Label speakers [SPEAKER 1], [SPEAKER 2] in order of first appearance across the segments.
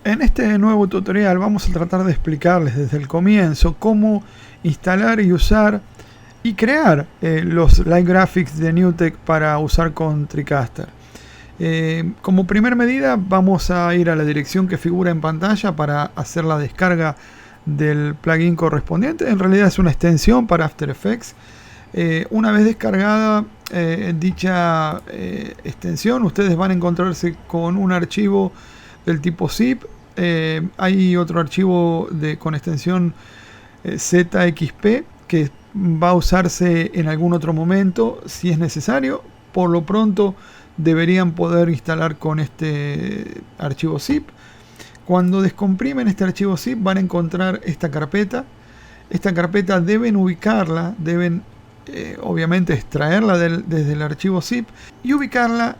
[SPEAKER 1] En este nuevo tutorial vamos a tratar de explicarles desde el comienzo cómo instalar y usar y crear los Light Graphics de NewTek para usar con TriCaster. Como primer medida vamos a ir a la dirección que figura en pantalla para hacer la descarga del plugin correspondiente. En realidad es una extensión para After Effects. Una vez descargada dicha extensión, ustedes van a encontrarse con un archivo del tipo zip. Hay otro archivo con extensión ZXP que va a usarse en algún otro momento si es necesario. Por lo pronto deberían poder instalar con este archivo zip. Cuando descomprimen este archivo zip van a encontrar esta carpeta. Esta carpeta deben ubicarla, deben obviamente extraerla desde el archivo zip y ubicarla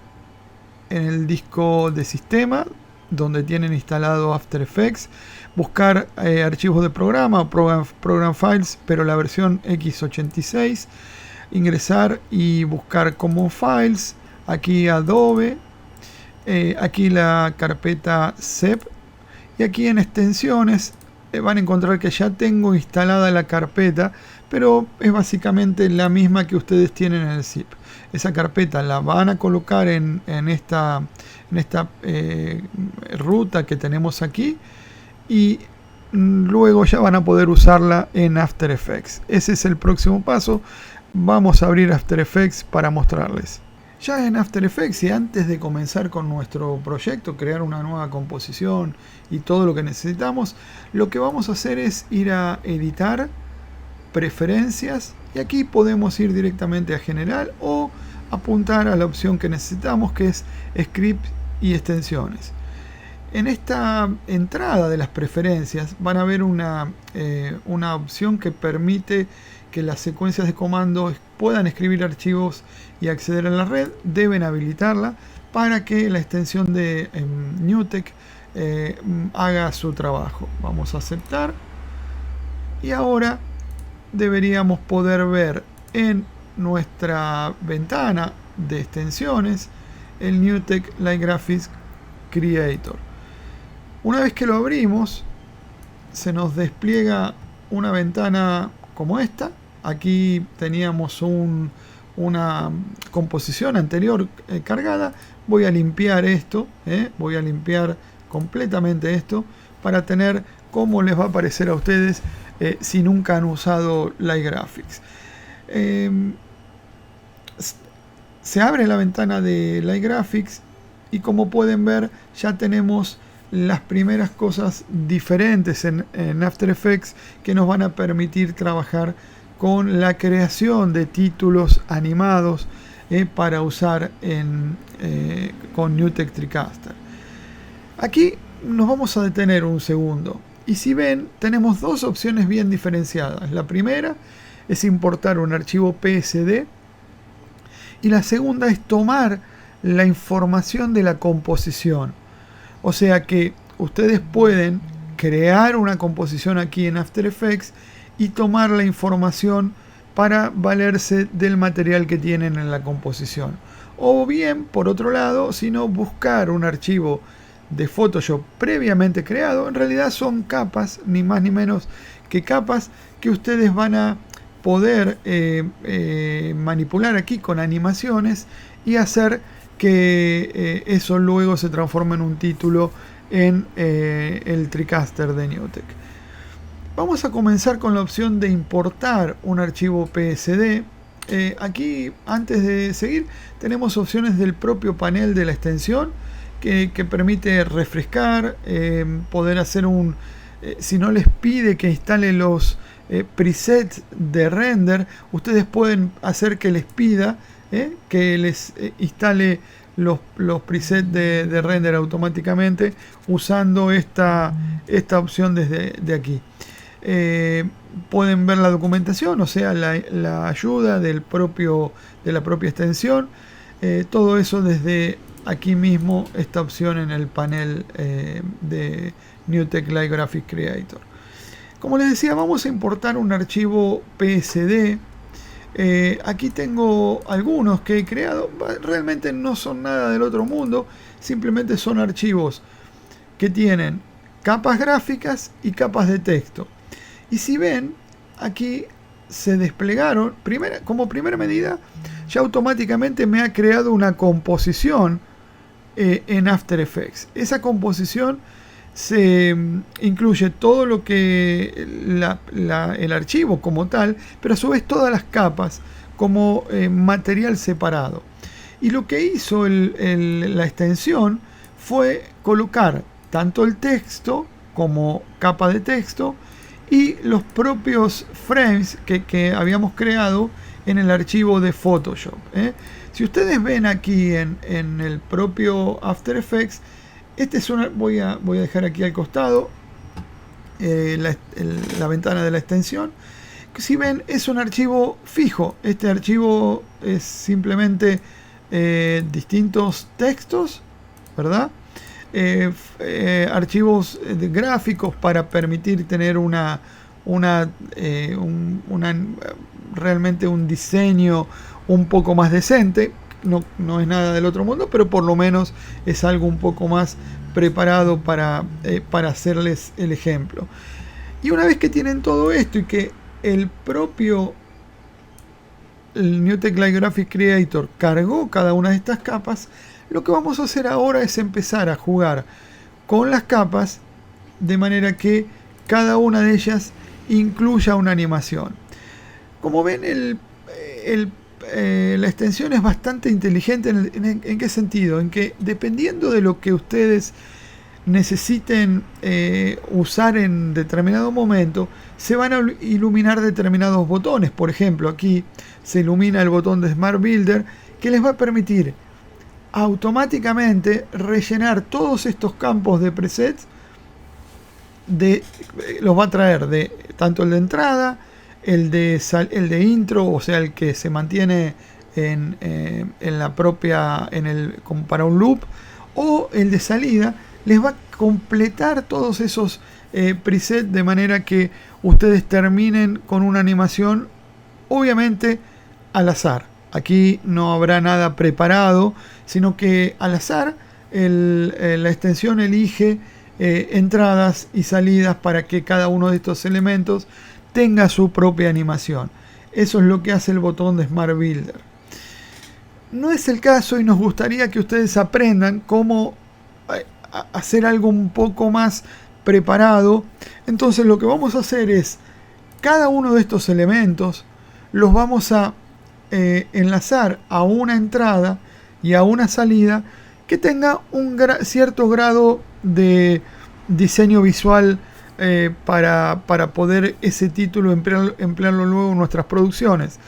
[SPEAKER 1] en el disco de sistema donde tienen instalado After Effects, buscar archivos de programa, program files, pero la versión x86, ingresar y buscar Common Files, aquí Adobe, aquí la carpeta CEP, y aquí en extensiones van a encontrar que ya tengo instalada la carpeta, pero es básicamente la misma que ustedes tienen en el zip. Esa carpeta la van a colocar en esta ruta que tenemos aquí y luego ya van a poder usarla en After Effects. Ese es el próximo paso. Vamos a abrir After Effects para mostrarles. Ya en After Effects, y antes de comenzar con nuestro proyecto, crear una nueva composición y todo lo que necesitamos, lo que vamos a hacer es ir a editar, preferencias, y aquí podemos ir directamente a general o apuntar a la opción que necesitamos, que es script y extensiones. En esta entrada de las preferencias van a ver una opción que permite que las secuencias de comandos puedan escribir archivos y acceder a la red. Deben habilitarla para que la extensión de NewTek haga su trabajo. Vamos a aceptar y ahora deberíamos poder ver en nuestra ventana de extensiones el NewTek Light Graphics Creator. Una vez que lo abrimos, se nos despliega una ventana como esta. Aquí teníamos una composición anterior cargada. Voy a limpiar esto, voy a limpiar completamente esto para tener cómo les va a aparecer a ustedes si nunca han usado Light Graphics. Se abre la ventana de Light Graphics y como pueden ver ya tenemos las primeras cosas diferentes en After Effects que nos van a permitir trabajar con la creación de títulos animados para usar con NewTek TriCaster. Aquí nos vamos a detener un segundo y si ven tenemos dos opciones bien diferenciadas. La primera es importar un archivo PSD y la segunda es tomar la información de la composición. O sea que ustedes pueden crear una composición aquí en After Effects y tomar la información para valerse del material que tienen en la composición. O bien, por otro lado, si no, buscar un archivo de Photoshop previamente creado. En realidad son capas, ni más ni menos que capas que ustedes van a poder manipular aquí con animaciones y hacer que eso luego se transforme en un título en el TriCaster de NewTek. Vamos a comenzar con la opción de importar un archivo PSD. Aquí, antes de seguir, tenemos opciones del propio panel de la extensión que permite refrescar, poder hacer si no les pide que instale los presets de render, ustedes pueden hacer que les pida que les instale los presets de render automáticamente usando esta opción desde aquí. Pueden ver la documentación, o sea, la ayuda de la propia extensión, todo eso desde aquí mismo, esta opción en el panel de NewTek Light Graphics Creator. Como les decía, vamos a importar un archivo PSD. Aquí tengo algunos que he creado, realmente no son nada del otro mundo, simplemente son archivos que tienen capas gráficas y capas de texto. Y si ven, aquí se desplegaron, como primera medida, ya automáticamente me ha creado una composición en After Effects. Esa composición se incluye todo lo que el archivo como tal, pero a su vez todas las capas como material separado. Y lo que hizo la extensión fue colocar tanto el texto como capa de texto y los propios frames que habíamos creado en el archivo de Photoshop. Si ustedes ven aquí en el propio After Effects, este es voy a dejar aquí al costado la ventana de la extensión. Si ven, es un archivo fijo. Este archivo es simplemente distintos textos, ¿verdad? Archivos gráficos para permitir tener realmente un diseño un poco más decente. No es nada del otro mundo, pero por lo menos es algo un poco más preparado para hacerles el ejemplo. Y una vez que tienen todo esto y que el propio NewTek Light Graphics Creator cargó cada una de estas capas, lo que vamos a hacer ahora es empezar a jugar con las capas de manera que cada una de ellas incluya una animación. Como ven, la extensión es bastante inteligente. ¿En qué sentido? En que dependiendo de lo que ustedes necesiten usar en determinado momento, se van a iluminar determinados botones. Por ejemplo, aquí se ilumina el botón de Smart Builder, que les va a permitir automáticamente rellenar todos estos campos de presets. Los va a traer de tanto el de entrada, el de intro, o sea, el que se mantiene en la propia, como para un loop, o el de salida. Les va a completar todos esos presets de manera que ustedes terminen con una animación, obviamente al azar. Aquí no habrá nada preparado, sino que al azar la extensión elige entradas y salidas para que cada uno de estos elementos tenga su propia animación. Eso es lo que hace el botón de Smart Builder. No es el caso y nos gustaría que ustedes aprendan cómo hacer algo un poco más preparado. Entonces lo que vamos a hacer es, cada uno de estos elementos los vamos a enlazar a una entrada y a una salida que tenga un cierto grado de diseño visual para poder ese título emplearlo luego en nuestras producciones.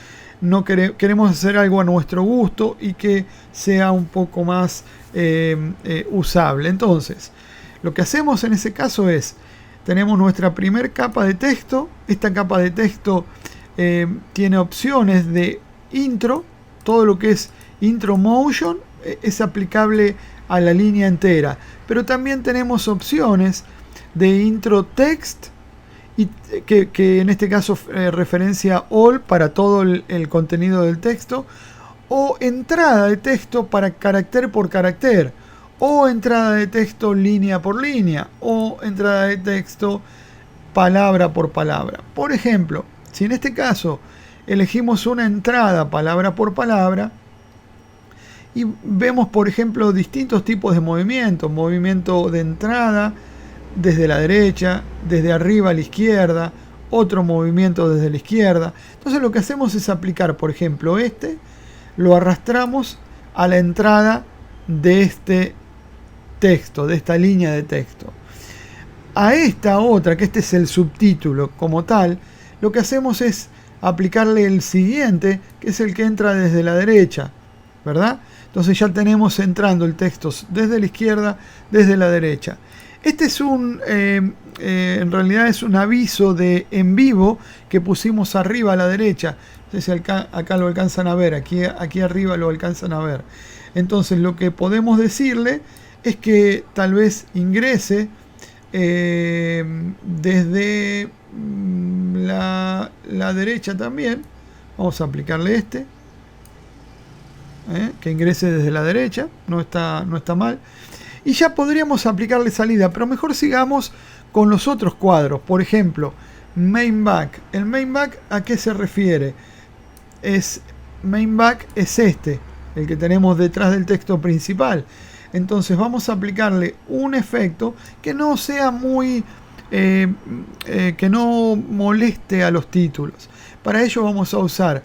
[SPEAKER 1] No queremos hacer algo a nuestro gusto y que sea un poco más usable. Entonces, lo que hacemos en ese caso es, tenemos nuestra primer capa de texto. Esta capa de texto tiene opciones de intro. Todo lo que es intro motion es aplicable a la línea entera, pero también tenemos opciones de intro text, y que en este caso referencia all para todo el contenido del texto, o entrada de texto para carácter por carácter, o entrada de texto línea por línea, o entrada de texto palabra por palabra. Por ejemplo, si en este caso elegimos una entrada palabra por palabra y vemos, por ejemplo, distintos tipos de movimiento de entrada desde la derecha, desde arriba a la izquierda, otro movimiento desde la izquierda. Entonces lo que hacemos es aplicar, por ejemplo, lo arrastramos a la entrada de este texto, de esta línea de texto. A esta otra, que este es el subtítulo como tal, lo que hacemos es aplicarle el siguiente, que es el que entra desde la derecha, ¿verdad? Entonces ya tenemos entrando el texto desde la izquierda, desde la derecha. Este es en realidad es un aviso de en vivo que pusimos arriba a la derecha. No sé si acá lo alcanzan a ver, aquí arriba lo alcanzan a ver. Entonces lo que podemos decirle es que tal vez ingrese desde la derecha también. Vamos a aplicarle que ingrese desde la derecha, no está mal. Y ya podríamos aplicarle salida, pero mejor sigamos con los otros cuadros. Por ejemplo, main back. ¿El main back a qué se refiere? Main back es este, el que tenemos detrás del texto principal. Entonces vamos a aplicarle un efecto que no sea muy... que no moleste a los títulos. Para ello vamos a usar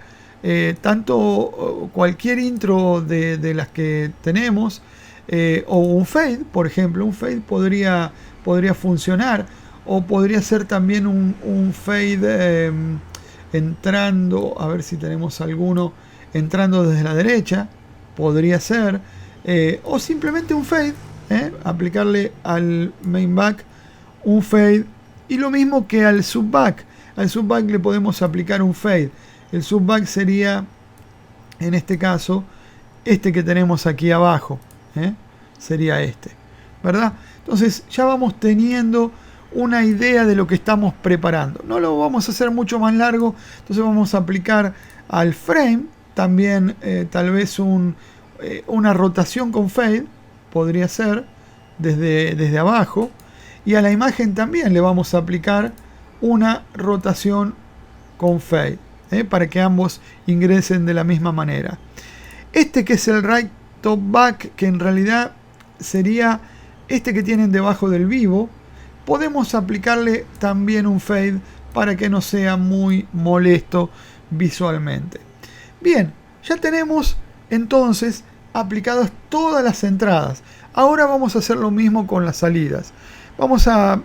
[SPEAKER 1] tanto cualquier intro de las que tenemos, o un fade, por ejemplo. Un fade podría funcionar, o podría ser también un fade entrando, a ver si tenemos alguno entrando desde la derecha, podría ser, o simplemente un fade, aplicarle al main back un fade, y lo mismo que al subback. Al subback le podemos aplicar un fade. El subback sería, en este caso, este que tenemos aquí abajo, sería este, ¿verdad? Entonces ya vamos teniendo una idea de lo que estamos preparando. No lo vamos a hacer mucho más largo, entonces vamos a aplicar al frame también tal vez una rotación con fade, podría ser desde abajo, y a la imagen también le vamos a aplicar una rotación con fade, para que ambos ingresen de la misma manera. Este que es el right top back, que en realidad sería este que tienen debajo del vivo, podemos aplicarle también un fade para que no sea muy molesto visualmente. Bien, ya tenemos entonces aplicadas todas las entradas. Ahora vamos a hacer lo mismo con las salidas. Vamos a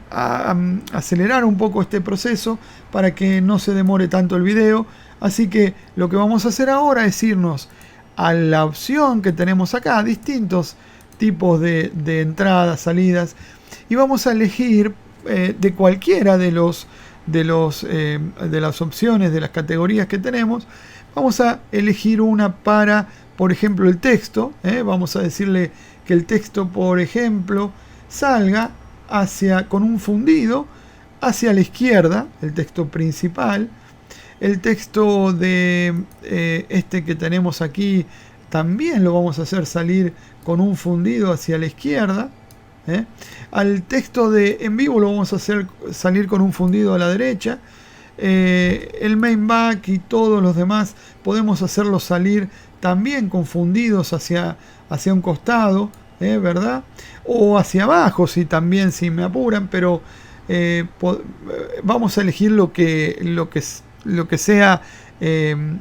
[SPEAKER 1] acelerar un poco este proceso para que no se demore tanto el video. Así que lo que vamos a hacer ahora es irnos a la opción que tenemos acá, distintos tipos de entradas, salidas, y vamos a elegir de cualquiera de las opciones, de las categorías que tenemos. Vamos a elegir una para, por ejemplo, el texto. Vamos a decirle que el texto, por ejemplo, salga con un fundido hacia la izquierda, el texto principal. El texto de este que tenemos aquí también lo vamos a hacer salir con un fundido hacia la izquierda. Al texto de en vivo lo vamos a hacer salir con un fundido a la derecha. El main back y todos los demás podemos hacerlos salir también con fundidos hacia un costado, ¿verdad? O hacia abajo, si me apuran, pero vamos a elegir lo que sea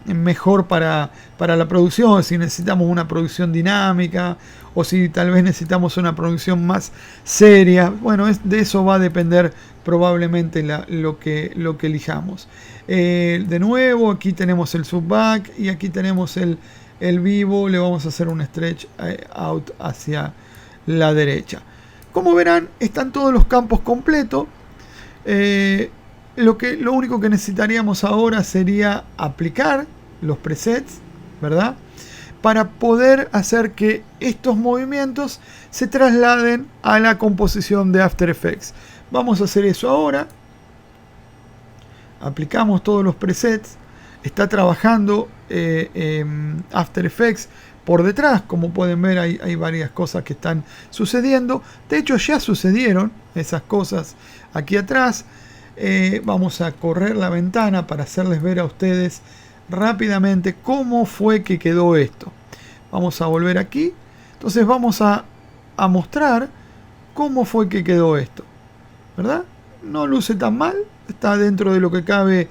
[SPEAKER 1] mejor para la producción. Si necesitamos una producción dinámica, o si tal vez necesitamos una producción más seria, bueno, de eso va a depender probablemente lo que elijamos. De nuevo, aquí tenemos el subback y aquí tenemos el vivo. Le vamos a hacer un stretch out hacia la derecha. Como verán, están todos los campos completos. Lo único que necesitaríamos ahora sería aplicar los presets, ¿verdad? Para poder hacer que estos movimientos se trasladen a la composición de After Effects. Vamos a hacer eso ahora. Aplicamos todos los presets. Está trabajando After Effects por detrás. Como pueden ver, hay varias cosas que están sucediendo. De hecho, ya sucedieron esas cosas aquí atrás. Vamos a correr la ventana para hacerles ver a ustedes rápidamente cómo fue que quedó esto. Vamos a volver aquí. Entonces vamos a mostrar cómo fue que quedó esto, ¿verdad? No luce tan mal, está dentro de lo que cabe,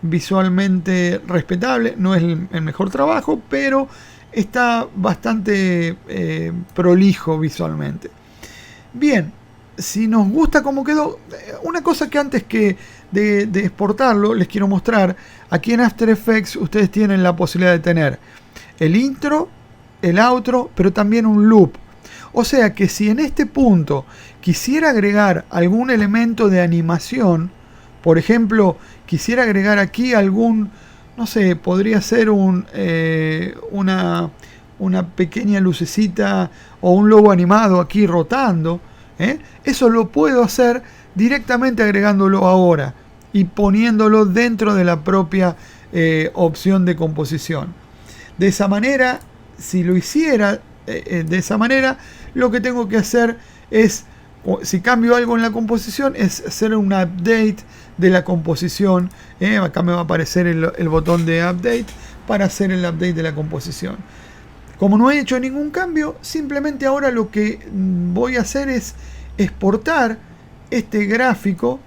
[SPEAKER 1] visualmente respetable. No es el mejor trabajo, pero está bastante prolijo visualmente. Bien, si nos gusta cómo quedó, una cosa que antes de exportarlo les quiero mostrar. Aquí en After Effects ustedes tienen la posibilidad de tener el intro, el outro, pero también un loop. O sea que si en este punto quisiera agregar algún elemento de animación, por ejemplo, quisiera agregar aquí algún, no sé, podría ser una pequeña lucecita o un logo animado aquí rotando, eso lo puedo hacer directamente agregándolo ahora y poniéndolo dentro de la propia opción de composición. De esa manera, si lo hiciera de esa manera. Lo que tengo que hacer es, si cambio algo en la composición, es hacer un update de la composición. Acá me va a aparecer el botón de update para hacer el update de la composición. Como no he hecho ningún cambio, simplemente ahora lo que voy a hacer es exportar este gráfico.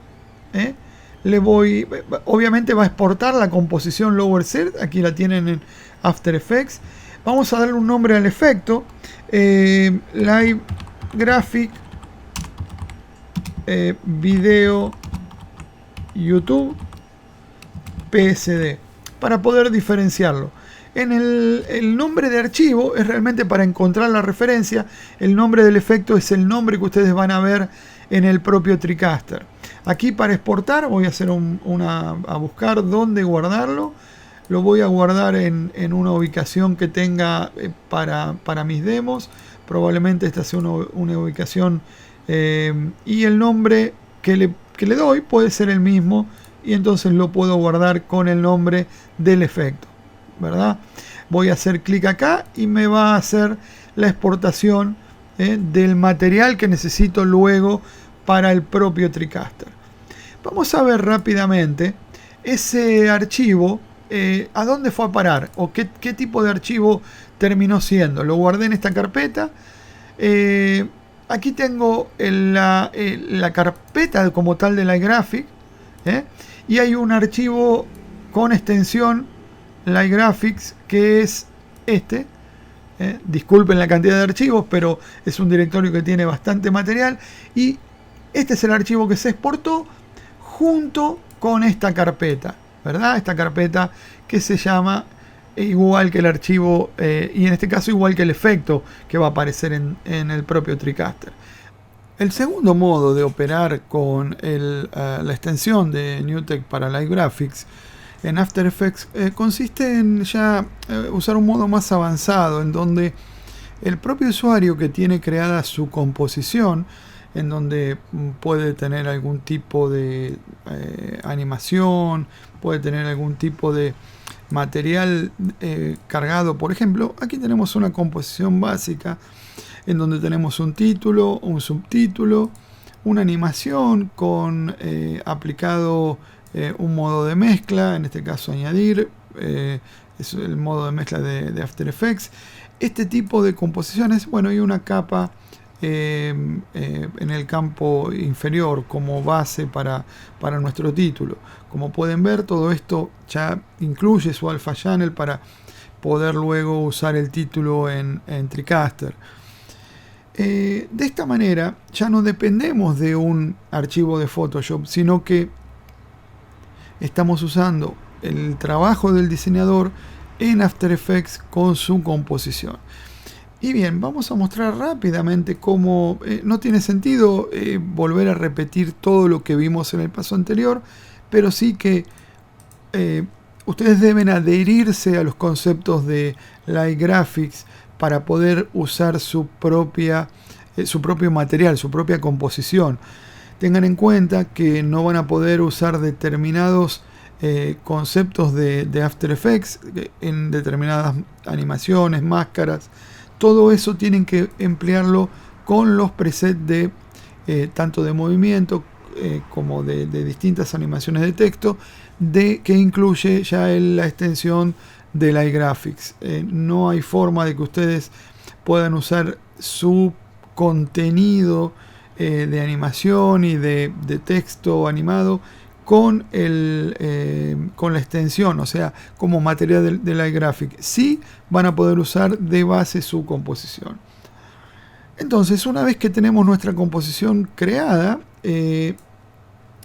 [SPEAKER 1] Obviamente va a exportar la composición Lower Third. Aquí la tienen en After Effects. Vamos a darle un nombre al efecto. Live Graphic Video YouTube PSD, para poder diferenciarlo. En el nombre de archivo es realmente para encontrar la referencia. El nombre del efecto es el nombre que ustedes van a ver en el propio TriCaster. Aquí para exportar voy a hacer a buscar dónde guardarlo. Lo voy a guardar en una ubicación que tenga para mis demos. Probablemente esta sea una ubicación y el nombre que le doy puede ser el mismo, y entonces lo puedo guardar con el nombre del efecto, ¿verdad? Voy a hacer clic acá y me va a hacer la exportación del material que necesito luego para el propio TriCaster. Vamos a ver rápidamente ese archivo, a dónde fue a parar o qué tipo de archivo terminó siendo. Lo guardé en esta carpeta. Aquí tengo la carpeta como tal de LightGraphic, y hay un archivo con extensión LightGraphics que es este. Disculpen la cantidad de archivos, pero es un directorio que tiene bastante material, y este es el archivo que se exportó junto con esta carpeta, ¿verdad? Esta carpeta que se llama igual que el archivo, y en este caso igual que el efecto que va a aparecer en el propio TriCaster. El segundo modo de operar con la extensión de NewTek para LightGraphics en After Effects consiste en ya usar un modo más avanzado, en donde el propio usuario que tiene creada su composición, en donde puede tener algún tipo de animación, puede tener algún tipo de material cargado. Por ejemplo, aquí tenemos una composición básica en donde tenemos un título, un subtítulo, una animación con aplicado un modo de mezcla, en este caso añadir, es el modo de mezcla de After Effects. Este tipo de composiciones, bueno, hay una capa en el campo inferior como base para nuestro título. Como pueden ver, todo esto ya incluye su alpha channel para poder luego usar el título en TriCaster. De esta manera ya no dependemos de un archivo de Photoshop, sino que estamos usando el trabajo del diseñador en After Effects con su composición. Y bien, vamos a mostrar rápidamente cómo no tiene sentido volver a repetir todo lo que vimos en el paso anterior, pero sí que ustedes deben adherirse a los conceptos de LightGraphics para poder usar su propio material, su propia composición. Tengan en cuenta que no van a poder usar determinados conceptos de After Effects en determinadas animaciones, máscaras. Todo eso tienen que emplearlo con los presets de tanto de movimiento como de distintas animaciones de texto, que incluye ya la extensión de LightGraphics. No hay forma de que ustedes puedan usar su contenido de animación y de texto animado con la extensión, o sea, como material de LightGraphic. Sí van a poder usar de base su composición. Entonces, una vez que tenemos nuestra composición creada, en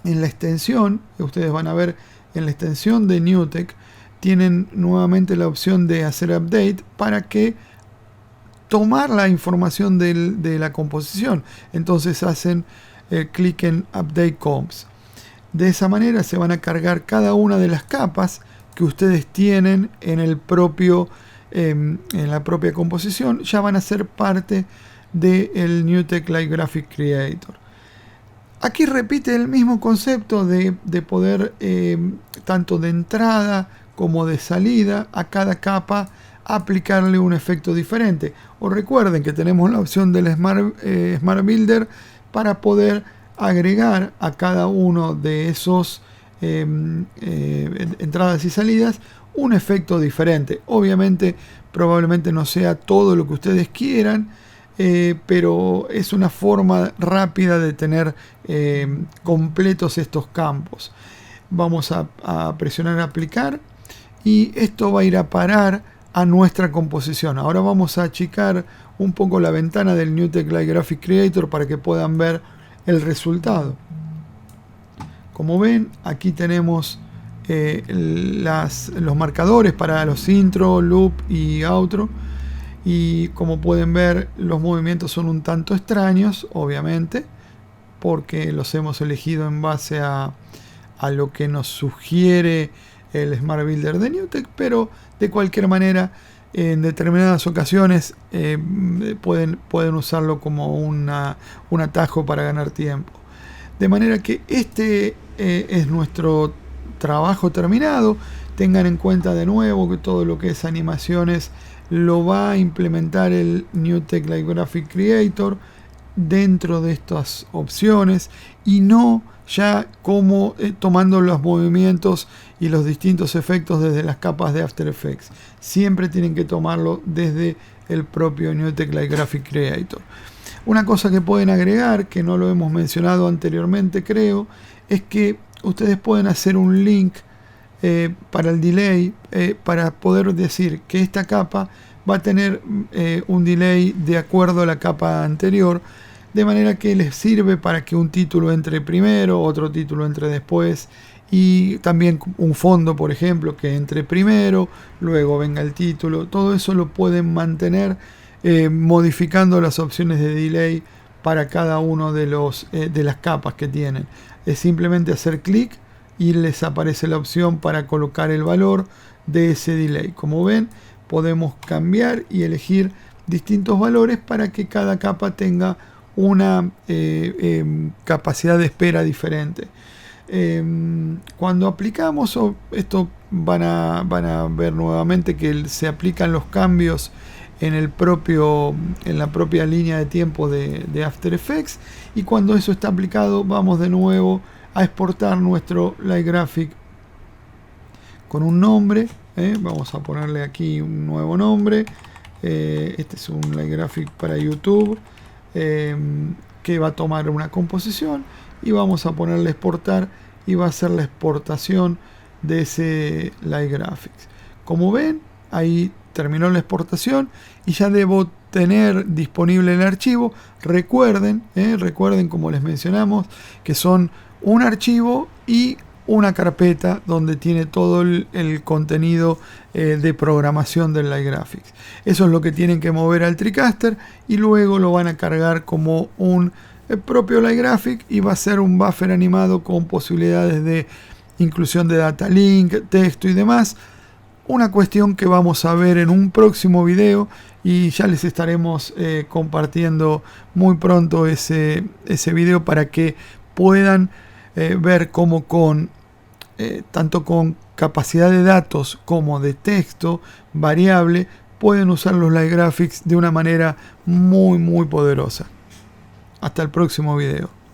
[SPEAKER 1] la extensión, que ustedes van a ver en la extensión de NewTek, tienen nuevamente la opción de hacer update para que tomar la información de la composición. Entonces hacen clic en Update Comps. De esa manera se van a cargar cada una de las capas que ustedes tienen en la propia composición. Ya van a ser parte del NewTek LightGraphic Creator. Aquí repite el mismo concepto de poder tanto de entrada como de salida a cada capa aplicarle un efecto diferente. O recuerden que tenemos la opción del Smart Builder para poder agregar a cada uno de esos entradas y salidas un efecto diferente. Obviamente probablemente no sea todo lo que ustedes quieran, pero es una forma rápida de tener completos estos campos. Vamos a presionar aplicar y esto va a ir a parar a nuestra composición. Ahora vamos a achicar un poco la ventana del NewTek Light Graphic Creator para que puedan ver el resultado. Como ven, aquí tenemos los marcadores para los intro, loop y outro. Y como pueden ver, los movimientos son un tanto extraños, obviamente, porque los hemos elegido en base a lo que nos sugiere el Smart Builder de NewTek, pero de cualquier manera en determinadas ocasiones pueden usarlo como un atajo para ganar tiempo. De manera que este es nuestro trabajo terminado. Tengan en cuenta de nuevo que todo lo que es animaciones lo va a implementar el NewTek Light Graphic Creator dentro de estas opciones y no ya como tomando los movimientos y los distintos efectos desde las capas de After Effects. Siempre tienen que tomarlo desde el propio NewTek Light Graphic Creator. Una cosa que pueden agregar, que no lo hemos mencionado anteriormente creo, es que ustedes pueden hacer un link para el delay, para poder decir que esta capa va a tener un delay de acuerdo a la capa anterior, de manera que les sirve para que un título entre primero, otro título entre después, y también un fondo, por ejemplo, que entre primero, luego venga el título. Todo eso lo pueden mantener modificando las opciones de delay para cada uno de las capas que tienen. Es simplemente hacer clic y les aparece la opción para colocar el valor de ese delay. Como ven, podemos cambiar y elegir distintos valores para que cada capa tenga una capacidad de espera diferente. Cuando aplicamos esto van a ver nuevamente que se aplican los cambios en la propia línea de tiempo de After Effects, y cuando eso está aplicado vamos de nuevo a exportar nuestro Light Graphic con un nombre. Vamos a ponerle aquí un nuevo nombre. Este es un Light Graphic para YouTube, que va a tomar una composición y vamos a ponerle exportar y va a ser la exportación de ese Light Graphics. Como ven, ahí terminó la exportación y ya debo tener disponible el archivo. Recuerden como les mencionamos, que son un archivo y una carpeta donde tiene todo el contenido de programación del Light Graphics. Eso es lo que tienen que mover al TriCaster y luego lo van a cargar como un propio Light Graphic y va a ser un buffer animado con posibilidades de inclusión de data link, texto y demás. Una cuestión que vamos a ver en un próximo video y ya les estaremos compartiendo muy pronto ese video para que puedan ver cómo tanto con capacidad de datos como de texto variable pueden usar los Light Graphics de una manera muy poderosa. Hasta el próximo video.